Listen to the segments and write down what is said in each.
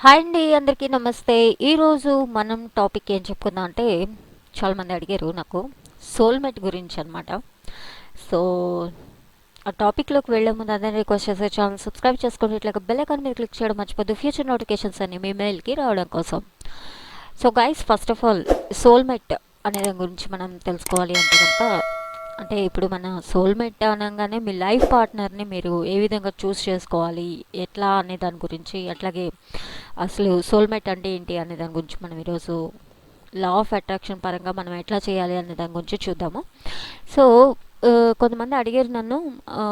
Hi అండి, అందరికీ నమస్తే. ఈరోజు మనం టాపిక్ ఏం చెప్పుకుందాం అంటే, చాలామంది అడిగారు నాకు సోల్మేట్ గురించి అనమాట. సో ఆ టాపిక్లోకి వెళ్ళే ముందు అందరినీ రిక్వెస్ట్ చేసే ఛానల్ సబ్స్క్రైబ్ చేసుకొని ఇట్లా బెల్ ఐకాన్ మీద క్లిక్ చేయడం మర్చిపోద్దు, ఫ్యూచర్ నోటిఫికేషన్స్ అన్ని మీ మెయిల్కి రావడం కోసం. So guys, first of all soulmate అనే దాని గురించి మనం తెలుసుకోవాలి అంటే కనుక, అంటే ఇప్పుడు మన సోల్మేట్ అనగానే మీ లైఫ్ పార్ట్నర్ని మీరు ఏ విధంగా చూస్ చేసుకోవాలి, ఎట్లా అనే దాని గురించి, అట్లాగే అసలు సోల్మేట్ అంటే ఏంటి అనే దాని గురించి మనం ఈరోజు లా ఆఫ్ అట్రాక్షన్ పరంగా మనం ఎట్లా చేయాలి అనే దాని గురించి చూద్దాము. సో కొంతమంది అడిగారు నన్ను, ఆ,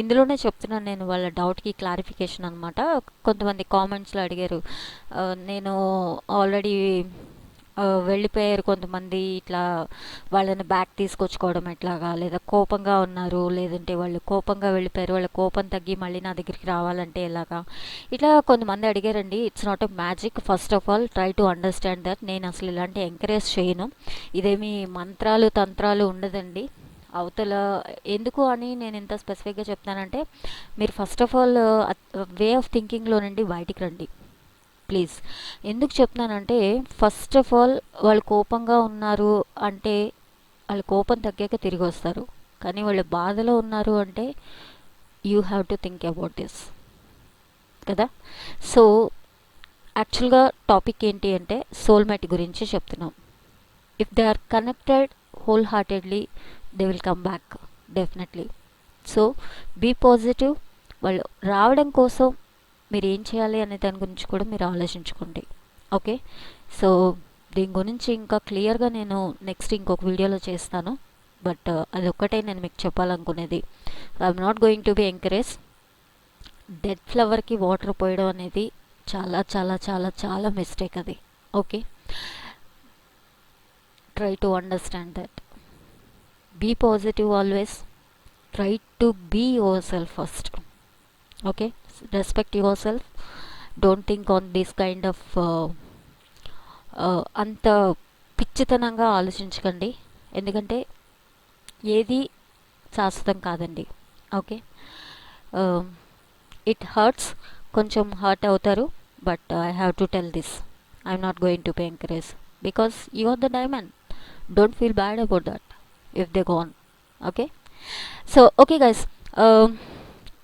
ఇందులోనే చెప్తున్నాను నేను వాళ్ళ డౌట్కి క్లారిఫికేషన్ అనమాట. కొంతమంది కామెంట్స్లో అడిగారు, నేను ఆల్రెడీ వెళ్ళిపోయారు కొంతమంది, ఇట్లా వాళ్ళని బ్యాక్ తీసుకొచ్చుకోవడం ఎట్లాగా, లేదా కోపంగా ఉన్నారు, లేదంటే వాళ్ళు కోపంగా వెళ్ళిపోయారు, వాళ్ళ కోపం తగ్గి మళ్ళీ నా దగ్గరికి రావాలంటే ఎలాగా, ఇట్లా కొంతమంది అడిగారండి. It's not a magic. First of all try to understand that నేను అసలు ఇలాంటి ఎంకరేజ్ చేయను. ఇదేమి మంత్రాలు తంత్రాలు ఉండదండి అవతల. ఎందుకు అని నేను ఇంత స్పెసిఫిక్గా చెప్తానంటే, మీరు first of all way of థింకింగ్లో నుండి బయటికి రండి ప్లీజ్. ఎందుకు చెప్తున్నానంటే, ఫస్ట్ ఆఫ్ ఆల్ వాళ్ళు కోపంగా ఉన్నారు అంటే వాళ్ళ కోపం తగ్గాక తిరిగి వస్తారు. కానీ వాళ్ళు బాధలో ఉన్నారు అంటే you have to think about this కదా. సో యాక్చువల్గా టాపిక్ ఏంటి అంటే సోల్మేట్ గురించి చెప్తున్నాం. If they are connected wholeheartedly, they will come back definitely. So be positive. వాళ్ళు రావడం కోసం మీరు ఏం చేయాలి అనే దాని గురించి కూడా మీరు ఆలోచించుకోండి. ఓకే. సో దీని గురించి ఇంకా క్లియర్గా నేను నెక్స్ట్ ఇంకొక వీడియోలో చేస్తాను. బట్ అదొక్కటే నేను మీకు చెప్పాలనుకునేది. I'm not going to be encourage. Dead ఫ్లవర్కి వాటర్ పోయడం అనేది చాలా చాలా చాలా చాలా మిస్టేక్ అది. Okay. Try to understand that. Be positive always. Try to be yourself first. Okay. Respect yourself. Don't think on this kind of అంత పిచ్చితనంగా ఆలోచించకండి. ఎందుకంటే ఏది శాశ్వతం కాదండి. ఓకే. ఇట్ హర్ట్స్, కొంచెం హర్ట్ అవుతారు. But I have to tell this, I'm not going to be encourage because you are the diamond. Don't feel bad about that if they gone. Okay. So okay guys,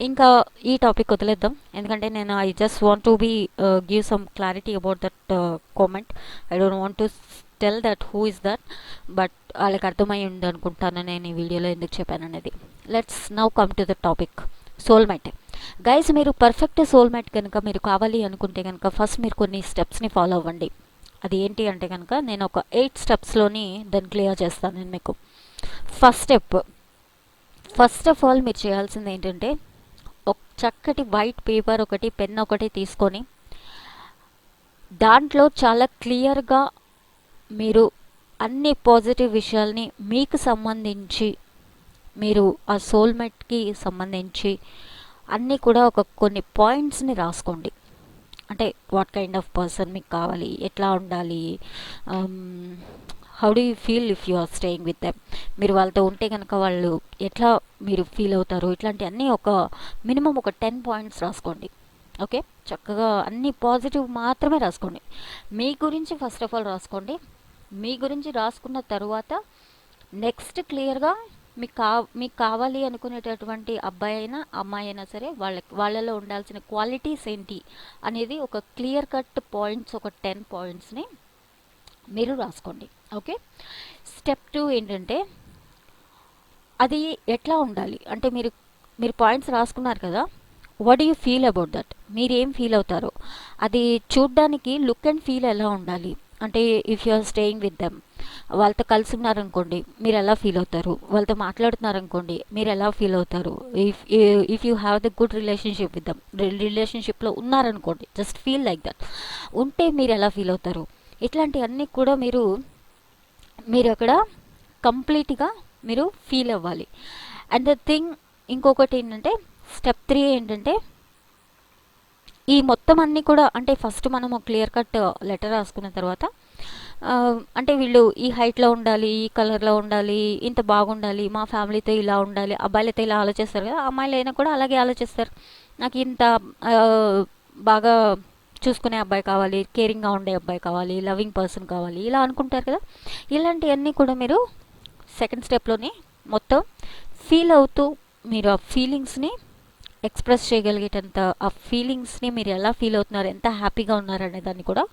ఇంకా ఈ topic వదిలేద్దాం. ఎందుకంటే నేను I just want to be give some clarity about that comment. I don't want to tell that who is that. But వాళ్ళకి అర్థమై ఉంది అనుకుంటాను నేను ఈ వీడియోలో ఎందుకు చెప్పాను అనేది. Let's now come to the topic soulmate. Guys, మీరు పర్ఫెక్ట్ సోల్మేట్ కనుక మీరు కావాలి అనుకుంటే కనుక ఫస్ట్ మీరు కొన్ని స్టెప్స్ని ఫాలో అవ్వండి. అది ఏంటి అంటే కనుక నేను ఒక 8 స్టెప్స్లోని దాన్ని క్లియర్ చేస్తాను నేను మీకు. First step, first of all మీరు చేయాల్సింది ఏంటంటే, ఒక చక్కటి వైట్ పేపర్ ఒకటి, పెన్ ఒకటి తీసుకొని దాంట్లో చాలా క్లియర్గా మీరు అన్ని పాజిటివ్ విషయాల్ని మీకు సంబంధించి, మీరు ఆ సోల్మేట్కి సంబంధించి అన్నీ కూడా ఒక కొన్ని పాయింట్స్ని రాసుకోండి. అంటే వాట్ కైండ్ ఆఫ్ పర్సన్ మీకు కావాలి, ఎట్లా ఉండాలి, how do you feel if you are staying with them. మీరు వాళ్ళతో ఉంటే కనుక వాళ్ళు ఎట్లా మీరు ఫీల్ అవుతారు, ఇట్లాంటివన్నీ ఒక మినిమం ఒక 10 పాయింట్స్ రాసుకోండి. ఓకే. చక్కగా అన్ని పాజిటివ్ మాత్రమే రాసుకోండి. మీ గురించి ఫస్ట్ ఆఫ్ ఆల్ రాసుకోండి. మీ గురించి రాసుకున్న తర్వాత నెక్స్ట్ క్లియర్గా మీకు కావాలి అనుకునేటటువంటి అబ్బాయి అయినా అమ్మాయి అయినా సరే వాళ్ళలో ఉండాల్సిన క్వాలిటీస్ ఏంటి అనేది ఒక క్లియర్ కట్ పాయింట్స్, ఒక 10 పాయింట్స్ని మీరు రాసుకోండి. ఓకే. స్టెప్ 2 ఏంటంటే, అది ఎట్లా ఉండాలి అంటే మీరు పాయింట్స్ రాసుకున్నారు కదా, what do you feel about that. మీరు ఏం ఫీల్ అవుతారో అది చూడ్డానికి లుక్ అండ్ ఫీల్ ఎలా ఉండాలి అంటే, if you are staying with them, వాళ్ళతో కలిసి ఉన్నారనుకోండి మీరు ఎలా ఫీల్ అవుతారు, వాళ్ళతో మాట్లాడుతున్నారనుకోండి మీరు ఎలా ఫీల్ అవుతారు, if if you have the good relationship with them, రిలేషన్షిప్లో ఉన్నారనుకోండి, జస్ట్ ఫీల్ లైక్ దట్, ఉంటే మీరు ఎలా ఫీల్ అవుతారు, ఇట్లాంటివన్నీ కూడా మీరు అక్కడ కంప్లీట్గా మీరు ఫీల్ అవ్వాలి. అండ్ ద థింగ్ ఇంకొకటి ఏంటంటే, స్టెప్ 3 ఏంటంటే, ఈ మొత్తం అన్నీ కూడా అంటే ఫస్ట్ మనం ఒక క్లియర్ కట్ లెటర్ రాసుకున్న తర్వాత, అంటే వీళ్ళు ఈ హైట్లో ఉండాలి, ఈ కలర్లో ఉండాలి, ఇంత బాగుండాలి, మా ఫ్యామిలీతో ఇలా ఉండాలి, అబ్బాయిలైతే ఇలా ఆలోచిస్తారు కదా, అమ్మాయిలు అయినా కూడా అలాగే ఆలోచిస్తారు. నాకు ఇంత బాగా చూసుకునే అబ్బాయి కావాలి, కేరింగ్గా ఉండే అబ్బాయి కావాలి, లవింగ్ పర్సన్ కావాలి, ఇలా అనుకుంటారు కదా. ఇలాంటివన్నీ కూడా మీరు సెకండ్ స్టెప్లోనే మొత్తం ఫీల్ అవుతూ మీరు ఆ ఫీలింగ్స్ని ఎక్స్ప్రెస్ చేయగలిగేటంత ఆ ఫీలింగ్స్ని మీరు ఎలా ఫీల్ అవుతున్నారు, ఎంత హ్యాపీగా ఉన్నారు అనే దాన్ని కూడా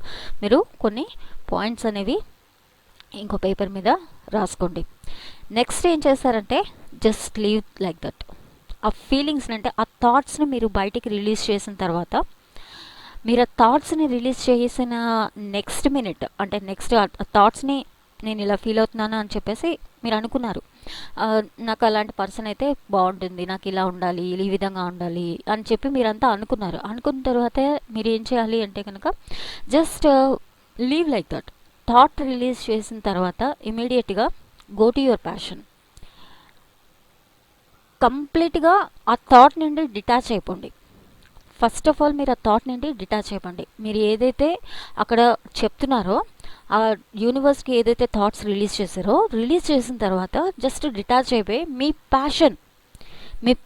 మీరు కొన్ని పాయింట్స్ అనేవి ఇంకో పేపర్ మీద రాసుకోండి. నెక్స్ట్ ఏం చేస్తారంటే జస్ట్ లీవ్ లైక్ దట్. ఆ ఫీలింగ్స్ని అంటే ఆ థాట్స్ని మీరు బయటికి రిలీజ్ చేసిన తర్వాత, మీరు ఆ థాట్స్ని రిలీజ్ చేసిన నెక్స్ట్ మినిట్ అంటే నెక్స్ట్ ఆ థాట్స్ని నేను ఇలా ఫీల్ అవుతున్నాను అని చెప్పేసి మీరు అనుకున్నారు, నాకు అలాంటి పర్సన్ అయితే బాగుంటుంది, నాకు ఇలా ఉండాలి, ఈ విధంగా ఉండాలి అని చెప్పి మీరంతా అనుకున్నారు. అనుకున్న తర్వాత మీరు ఏం చేయాలి అంటే కనుక just leave like that. Thought release చేసిన తర్వాత ఇమీడియట్గా గో టు యువర్ ప్యాషన్. కంప్లీట్గా ఆ థాట్ నుండి డిటాచ్ అయిపోండి. ఫస్ట్ ఆఫ్ ఆల్ మీరు ఆ థాట్ నుండి డిటాచ్ అయిపోండి. మీరు ఏదైతే అక్కడ చెప్తున్నారో ఆ యూనివర్స్కి ఏదైతే థాట్స్ రిలీజ్ చేశారో, రిలీజ్ చేసిన తర్వాత జస్ట్ డిటాచ్ అయిపోయి మీ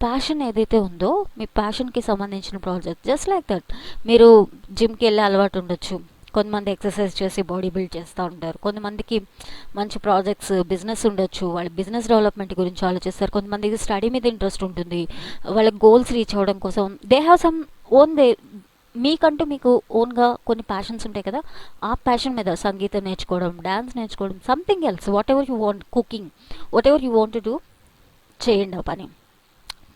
ప్యాషన్ ఏదైతే ఉందో మీ ప్యాషన్కి సంబంధించిన ప్రాజెక్ట్ జస్ట్ లైక్ దట్. మీరు జిమ్కి వెళ్ళే అలవాటు ఉండొచ్చు, కొంతమంది ఎక్సర్సైజ్ చేసి బాడీ బిల్డ్ చేస్తూ ఉంటారు, కొంతమందికి మంచి ప్రాజెక్ట్స్ బిజినెస్ ఉండొచ్చు, వాళ్ళ బిజినెస్ డెవలప్మెంట్ గురించి ఆలోచిస్తారు, కొంతమందికి స్టడీ మీద ఇంట్రెస్ట్ ఉంటుంది, వాళ్ళ గోల్స్ రీచ్ అవ్వడం కోసం దే హ్యావ్ సమ్ ఓన్ మీకంటూ మీకు ఓన్గా కొన్ని ప్యాషన్స్ ఉంటాయి కదా. ఆ ప్యాషన్ మీద సంగీతం నేర్చుకోవడం, డ్యాన్స్ నేర్చుకోవడం, something else, what ever you want, cooking, what ever you want to do, చేయండి ఆ పని.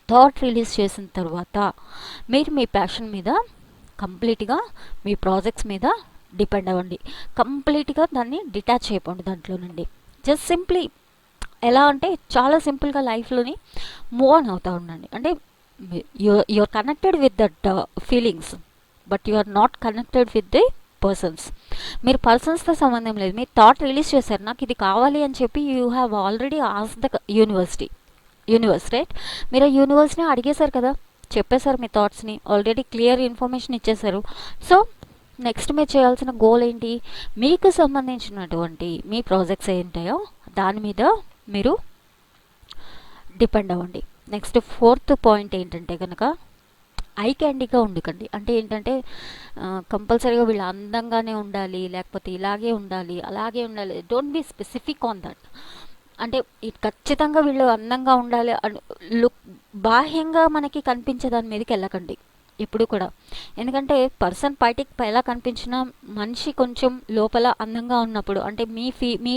థాట్ రిలీజ్ చేసిన తర్వాత మీరు మీ ప్యాషన్ మీద కంప్లీట్గా మీ ప్రాజెక్ట్స్ మీద డిపెండ్ అవ్వండి. కంప్లీట్గా దాన్ని డిటాచ్ అయిపోండి దాంట్లో నుండి. జస్ట్ సింప్లీ ఎలా అంటే చాలా సింపుల్గా లైఫ్లోని మూవ్ ఆన్ అవుతూ ఉండండి. అంటే you are connected with that feelings, but you are not connected with the persons. మీరు పర్సన్స్తో సంబంధం లేదు, మీరు థాట్ రిలీజ్ చేశారు, నాకు ఇది కావాలి అని చెప్పి యూ హ్యావ్ ఆల్రెడీ ఆస్ ద యూనివర్స్ రైట్. మీరు ఆ యూనివర్స్ని అడిగేశారు కదా, చెప్పేశారు మీ థాట్స్ని, ఆల్రెడీ క్లియర్ ఇన్ఫర్మేషన్ ఇచ్చేశారు. సో నెక్స్ట్ మీరు చేయాల్సిన గోల్ ఏంటి, మీకు సంబంధించినటువంటి మీ ప్రాజెక్ట్స్ ఏంటాయో దాని మీద మీరు డిపెండ్ అవ్వండి. నెక్స్ట్ ఫోర్త్ పాయింట్ ఏంటంటే కనుక ఐ క్యాండీగా ఉండకండి. అంటే ఏంటంటే కంపల్సరీగా వీళ్ళు అందంగానే ఉండాలి, లేకపోతే ఇలాగే ఉండాలి, అలాగే ఉండాలి, don't be specific on that. అంటే ఖచ్చితంగా వీళ్ళు అందంగా ఉండాలి లుక్ బాహ్యంగా మనకి కనిపించే దాని మీదకి వెళ్ళకండి ఎప్పుడు కూడా. ఎందుకంటే పర్సన్ బయటికి ఎలా కనిపించినా మనిషి కొంచెం లోపల అందంగా ఉన్నప్పుడు, అంటే మీ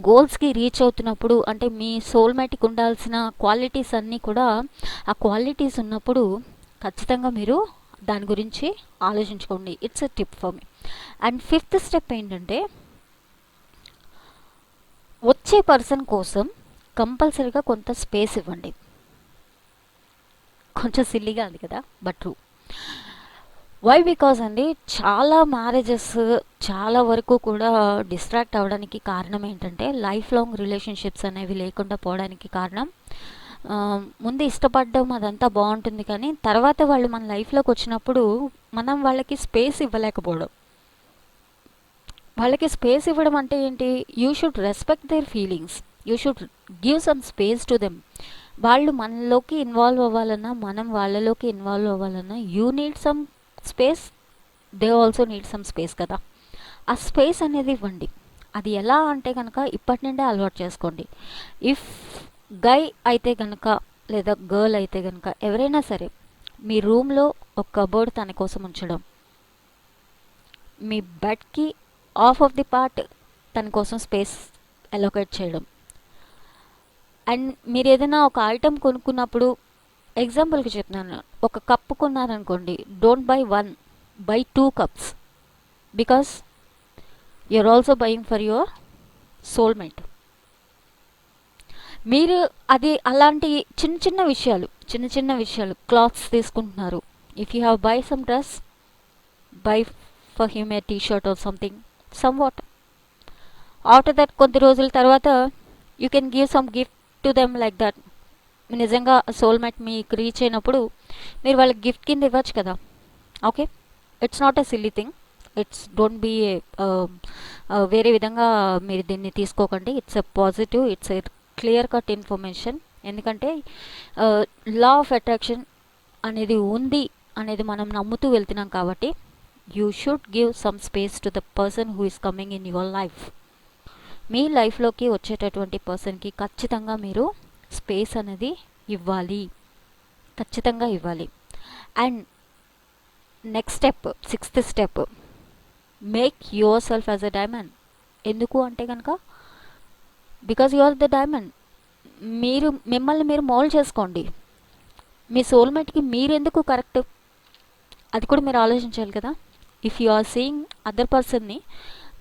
గోల్స్కి రీచ్ అవుతున్నప్పుడు, అంటే మీ సోల్మేట్కి ఉండాల్సిన క్వాలిటీస్ అన్నీ కూడా ఆ క్వాలిటీస్ ఉన్నప్పుడు ఖచ్చితంగా మీరు దాని గురించి ఆలోచించుకోండి. It's a tip for me. And fifth step ఏంటంటే వచ్చే పర్సన్ కోసం కంపల్సరీగా కొంత స్పేస్ ఇవ్వండి. కొంచెం సిల్లీగా ఉంది కదా, బట్ ట్రూ. వై బికాజ్ అండి చాలా మ్యారేజెస్ చాలా వరకు కూడా డిస్ట్రాక్ట్ అవ్వడానికి కారణం ఏంటంటే లైఫ్ లాంగ్ రిలేషన్షిప్స్ అనేవి లేకుండా పోవడానికి కారణం ముందు ఇష్టపడడం అదంతా బాగుంటుంది, కానీ తర్వాత వాళ్ళు మన లైఫ్లోకి వచ్చినప్పుడు మనం వాళ్ళకి స్పేస్ ఇవ్వలేకపోవడం. వాళ్ళకి స్పేస్ ఇవ్వడం అంటే ఏంటి, you should respect their feelings, you should give some space to them. వాళ్ళు మనలోకి ఇన్వాల్వ్ అవ్వాలన్నా మనం వాళ్ళలోకి ఇన్వాల్వ్ అవ్వాలన్నా you need some space, they also need some space కదా. ఆ స్పేస్ అనేది ఇవ్వండి. అది ఎలా అంటే కనుక ఇప్పటి నుండే అలవాటు చేసుకోండి. ఇఫ్ గై అయితే కనుక లేదా గర్ల్ అయితే కనుక ఎవరైనా సరే మీ రూమ్లో ఒక కబోర్డ్ తన కోసం ఉంచడం, మీ బెడ్కి ఆఫ్ ఆఫ్ ది పార్ట్ తన కోసం స్పేస్ అలొకేట్ చేయడం. అండ్ మీరు ఏదైనా ఒక ఐటమ్ కొనుక్కున్నప్పుడు ఎగ్జాంపుల్కి చెప్తున్నాను, ఒక కప్పు కొన్నారనుకోండి, don't buy 1, buy 2 cups, because you're also buying for your soulmate. మీరు అది అలాంటి చిన్న చిన్న విషయాలు క్లాత్స్ తీసుకుంటున్నారు, if you have buy some dress, buy for him a T shirt or something somewhat. After that కొద్ది రోజుల తర్వాత you can give some gift to them like that. నిజంగా సోల్మేట్ మీకు రీచ్ అయినప్పుడు మీరు వాళ్ళకి గిఫ్ట్ కింద ఇవ్వచ్చు కదా. Okay, it's not a silly thing, it's don't be వేరే విధంగా మీరు దీన్ని తీసుకోకండి. It's a positive, it's a clear cut information. ఎందుకంటే లా ఆఫ్ అట్రాక్షన్ అనేది ఉంది అనేది మనం నమ్ముతూ వెళ్తున్నాం కాబట్టి you should give some space to the person who is coming in your life. మీ లైఫ్లోకి వచ్చేటటువంటి పర్సన్కి ఖచ్చితంగా మీరు స్పేస్ అనేది ఇవ్వాలి, ఖచ్చితంగా ఇవ్వాలి. And next step, sixth step, make yourself as a diamond. ఎందుకు అంటే కనుక because you are the diamond. మీరు మిమ్మల్ని మీరు మోల్డ్ చేసుకోండి. మీ సోల్మేట్కి మీరు ఎందుకు కరెక్ట్, అది కూడా మీరు ఆలోచించాలి కదా. If you are seeing other పర్సన్ని,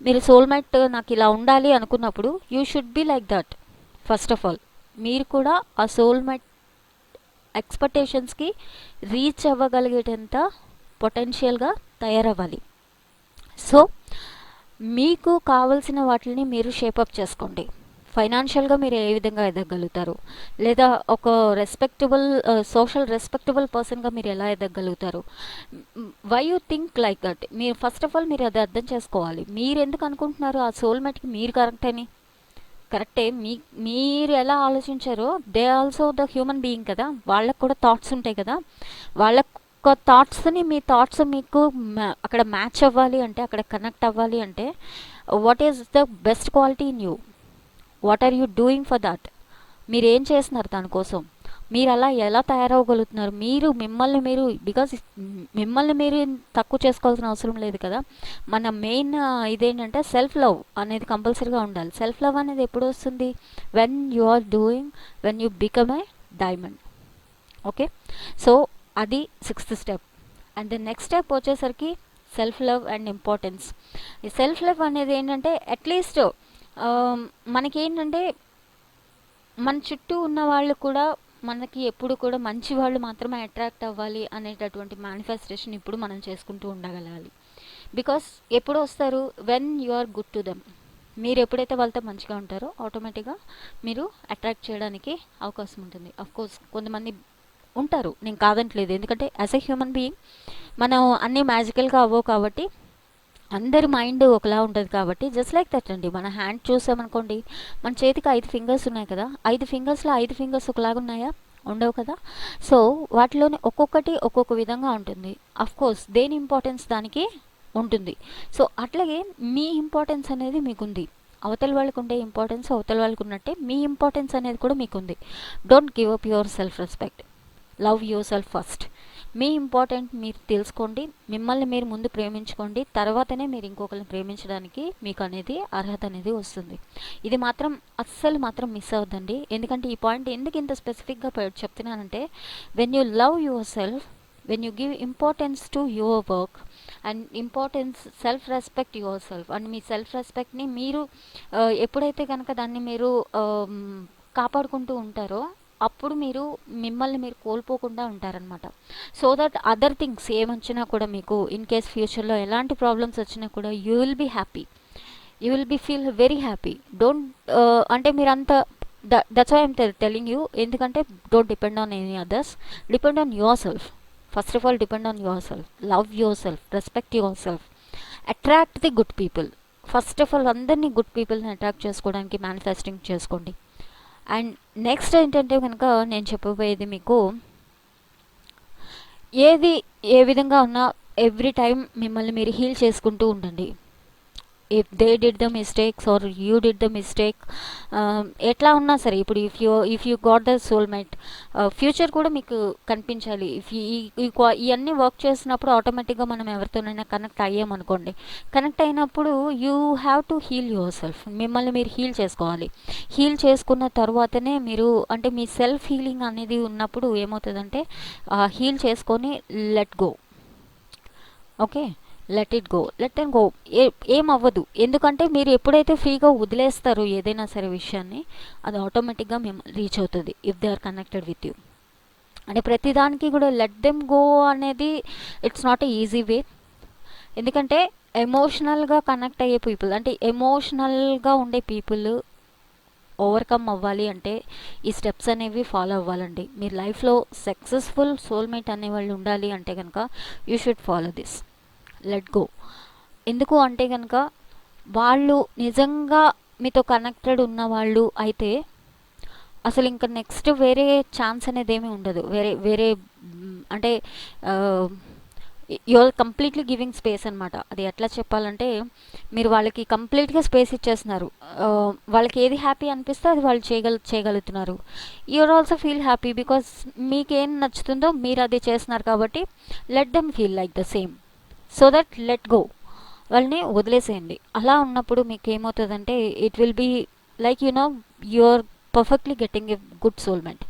మీరు సోల్మేట్ నాకు ఇలా ఉండాలి అనుకున్నప్పుడు you should be like that. First of all మీరు కూడా ఆ సోల్మేట్ ఎక్స్పెక్టేషన్స్కి రీచ్ అవ్వగలిగేటంత పొటెన్షియల్గా తయారవ్వాలి. సో మీకు కావలసిన వాటిని మీరు షేపప్ చేసుకోండి. ఫైనాన్షియల్గా మీరు ఏ విధంగా ఎదగలుగుతారు, లేదా ఒక సోషల్ రెస్పెక్టబుల్ పర్సన్గా మీరు ఎలా ఎదగలుగుతారు, why you think like that. మీరు ఫస్ట్ ఆఫ్ ఆల్ మీరు అది అర్థం చేసుకోవాలి. మీరు ఎందుకు అనుకుంటున్నారు ఆ సోల్మేట్కి మీరు కరెక్ట్ అని. కరెక్టే, మీరు ఎలా ఆలోచించారో they also the human being కదా, వాళ్ళకు కూడా థాట్స్ ఉంటాయి కదా. వాళ్ళ థాట్స్ని మీ థాట్స్ మీకు అక్కడ మ్యాచ్ అవ్వాలి అంటే, అక్కడ కనెక్ట్ అవ్వాలి అంటే, what is the best quality in you, what are you doing for that. మీరు ఏం చేస్తున్నారు దానికోసం, మీరు అలా ఎలా తయారవ్వగలుగుతున్నారు. మీరు బికాజ్ మిమ్మల్ని మీరు తక్కువ చేసుకోవాల్సిన అవసరం లేదు కదా. మన మెయిన్ ఇదేంటంటే సెల్ఫ్ లవ్ అనేది కంపల్సరీగా ఉండాలి. సెల్ఫ్ లవ్ అనేది ఎప్పుడు వస్తుంది, when you become a diamond. Okay, so అది sixth step. And the next step వచ్చేసరికి సెల్ఫ్ లవ్ అండ్ ఇంపార్టెన్స్. ఈ సెల్ఫ్ లవ్ అనేది ఏంటంటే అట్లీస్ట్ మనకేంటంటే మన చుట్టూ ఉన్న వాళ్ళు కూడా మనకి ఎప్పుడు కూడా మంచి వాళ్ళు మాత్రమే అట్రాక్ట్ అవ్వాలి అనేటటువంటి మేనిఫెస్టేషన్ ఇప్పుడు మనం చేసుకుంటూ ఉండగలగాలి. బికాస్ ఎప్పుడు వస్తారు, when you are good to them. మీరు ఎప్పుడైతే వాళ్ళతో మంచిగా ఉంటారో ఆటోమేటిక్గా మీరు అట్రాక్ట్ చేయడానికి అవకాశం ఉంటుంది. అఫ్కోర్స్ కొంతమంది ఉంటారు, నేను కాదంటలేదు, ఎందుకంటే యాజ్ ఎ హ్యూమన్ బీయింగ్ మనం అన్నీ మ్యాజికల్గా అవ్వవు కాబట్టి, అందరి మైండ్ ఒకలా ఉంటుంది కాబట్టి, జస్ట్ లైక్ దట్ అండి. మన హ్యాండ్ చూసామనుకోండి, మన చేతికి 5 ఫింగర్స్ ఉన్నాయి కదా, 5 ఫింగర్స్లో 5 ఫింగర్స్ ఒకలాగా ఉన్నాయా, ఉండవు కదా. సో వాటిలోనే ఒక్కొక్కటి ఒక్కొక్క విధంగా ఉంటుంది. అఫ్కోర్స్ దేని ఇంపార్టెన్స్ దానికి ఉంటుంది. సో అట్లాగే మీ ఇంపార్టెన్స్ అనేది మీకుంది. అవతల వాళ్ళకు ఉండే ఇంపార్టెన్స్ అవతల వాళ్ళకు ఉన్నట్టే మీ ఇంపార్టెన్స్ అనేది కూడా మీకుంది. Don't give up yourself respect, love yourself first. మీ ఇంపార్టెంట్ మీరు తెలుసుకోండి, మిమ్మల్ని మీరు ముందు ప్రేమించుకోండి, తర్వాతనే మీరు ఇంకొకరిని ప్రేమించడానికి మీకు అనేది అర్హత అనేది వస్తుంది. ఇది మాత్రం అస్సలు మాత్రం మిస్ అవ్వద్దండి. ఎందుకంటే ఈ పాయింట్ ఎందుకు ఇంత స్పెసిఫిక్గా చెప్తున్నానంటే, when you love yourself, when you give importance to your work and importance self respect yourself, and మీ సెల్ఫ్ రెస్పెక్ట్ని మీరు ఎప్పుడైతే కనుక దాన్ని మీరు కాపాడుకుంటూ ఉంటారో అప్పుడు మీరు మిమ్మల్ని మీరు కోల్పోకుండా ఉంటారనమాట. సో దట్ అదర్ థింగ్స్ ఏమొచ్చినా కూడా మీకు ఇన్ కేస్ ఫ్యూచర్లో ఎలాంటి ప్రాబ్లమ్స్ వచ్చినా కూడా you will be happy, you will be feel very happy. Don't అంటే మీరంతా that's why I'm telling you. ఎందుకంటే don't depend on any others, depend on yourself. First of all depend on yourself, love yourself, respect yourself, attract the good people. First of all అందరినీ good పీపుల్ని attract చేసుకోవడానికి manifesting చేసుకోండి. And next ఏంటంటే కనుక నేను చెప్పబోయేది మీకు, ఏది ఏ విధంగా ఉన్నా ఎవ్రీ టైం మిమ్మల్ని మీరు హీల్ చేసుకుంటూ ఉండండి. If they did the mistakes or you did the mistake, ఎట్లా ఉన్నా సరే, ఇప్పుడు if you got the soulmate, future కూడా మీకు కనిపించాలి. ఇఫ్ ఇవన్నీ వర్క్ చేసినప్పుడు ఆటోమేటిక్గా మనం ఎవరితోనైనా కనెక్ట్ అయ్యామనుకోండి, కనెక్ట్ అయినప్పుడు you have to heal yourself. మిమ్మల్ని మీరు హీల్ చేసుకోవాలి. హీల్ చేసుకున్న తర్వాతనే మీరు, అంటే మీ సెల్ఫ్ హీలింగ్ అనేది ఉన్నప్పుడు ఏమవుతుందంటే హీల్ చేసుకొని let go. Okay, let it go, let and go. ఏమవ్వదు, ఎందుకంటే మీరు ఎప్పుడైతే ఫ్రీగా వదిలేస్తారో ఏదైనా సరే విషయాన్ని, అది ఆటోమేటిక్గా మేము రీచ్ అవుతుంది if they are connected with you. అంటే ప్రతిదానికి కూడా లెట్ దెమ్ గో అనేది it's not a easy way. ఎందుకంటే ఎమోషనల్గా కనెక్ట్ అయ్యే పీపుల్, అంటే ఎమోషనల్గా ఉండే పీపుల్ ఓవర్కమ్ అవ్వాలి అంటే ఈ స్టెప్స్ అనేవి ఫాలో అవ్వాలండి. మీరు లైఫ్లో సక్సెస్ఫుల్ సోల్మేట్ అనేవాళ్ళు ఉండాలి అంటే కనుక you should follow this, let go. ఎందుకు అంటే కనుక వాళ్ళు నిజంగా మీతో కనెక్టెడ్ ఉన్నవాళ్ళు అయితే అసలు ఇంకా నెక్స్ట్ వేరే ఛాన్స్ అనేది ఏమీ ఉండదు. వేరే అంటే you are completely giving space అనమాట. అది ఎట్లా చెప్పాలంటే మీరు వాళ్ళకి కంప్లీట్గా స్పేస్ ఇచ్చేస్తున్నారు. వాళ్ళకి ఏది హ్యాపీ అనిపిస్తే అది వాళ్ళు చేయగలుగుతున్నారు. You are also feel happy because మీకేం నచ్చుతుందో మీరు అది చేస్తున్నారు కాబట్టి let them feel like the same. So that let go, వాళ్ళని వదిలేసేయండి. అలా ఉన్నప్పుడు మీకు ఏమవుతుందంటే it will be like you are perfectly getting a good soulmate.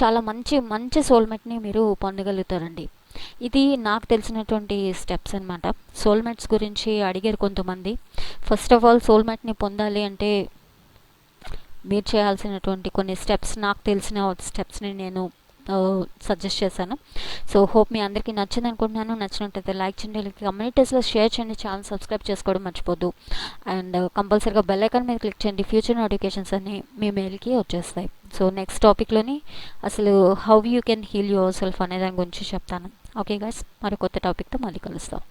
చాలా మంచి మంచి సోల్మేట్ని మీరు పొందగలుగుతారండి. ఇది నాకు తెలిసినటువంటి స్టెప్స్ అనమాట. సోల్మేట్స్ గురించి అడిగారు కొంతమంది. ఫస్ట్ ఆఫ్ ఆల్ సోల్మేట్ని పొందాలి అంటే మీరు చేయాల్సినటువంటి కొన్ని స్టెప్స్, నాకు తెలిసిన స్టెప్స్ని నేను సజెస్ట్ చేశాను. సో హోప్ మీ అందరికీ నచ్చింది అనుకుంటున్నాను. నచ్చినట్టయితే లైక్ చేయండి, కమ్యూనిటీస్లో షేర్ చేయండి, ఛానల్ సబ్స్క్రైబ్ చేసుకోవడం మర్చిపోద్దు. అండ్ కంపల్సరీగా బెల్ ఐకాన్ మీద క్లిక్ చేయండి. ఫ్యూచర్ నోటిఫికేషన్స్ అన్నీ మీ మెయిల్కి వచ్చేస్తాయి. సో నెక్స్ట్ టాపిక్లోని అసలు how you can heal yourself అనే దాని గురించి చెప్తాను. ఓకే గైస్, మరి కొత్త టాపిక్తో మళ్ళీ కలుస్తాం.